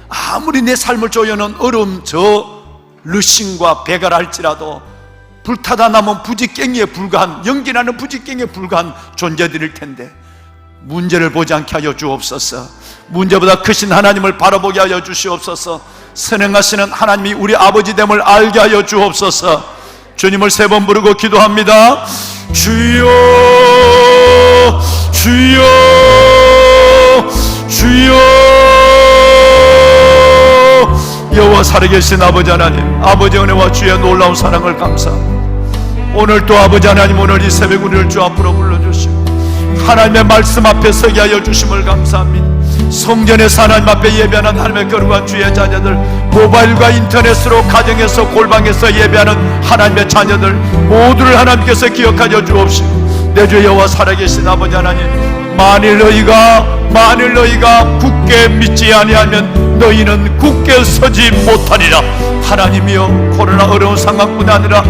아무리 내 삶을 조여놓은 어려움 저 르신과 배갈할지라도 불타다 남은 부지깽이에 불과한, 연기나는 부지깽이에 불과한 존재들일 텐데 문제를 보지 않게 하여 주옵소서. 문제보다 크신 하나님을 바라보게 하여 주시옵소서. 선행하시는 하나님이 우리 아버지됨을 알게 하여 주옵소서. 주님을 3번 부르고 기도합니다. 주여, 주여, 주여. 여호와 살아계신 아버지 하나님, 아버지 은혜와 주의 놀라운 사랑을 감사합니다. 오늘 또 아버지 하나님, 오늘 이 새벽 우리를 주 앞으로 불러주시고 하나님의 말씀 앞에 서게 하여 주심을 감사합니다. 성전에서 하나님 앞에 예배하는 하나님의 거룩한 주의 자녀들, 모바일과 인터넷으로 가정에서 골방에서 예배하는 하나님의 자녀들 모두를 하나님께서 기억하여 주옵시고, 내 주 여호와 살아계신 아버지 하나님, 만일 너희가 굳게 믿지 아니하면 너희는 굳게 서지 못하리라. 하나님이여, 코로나 어려운 상황뿐 아니라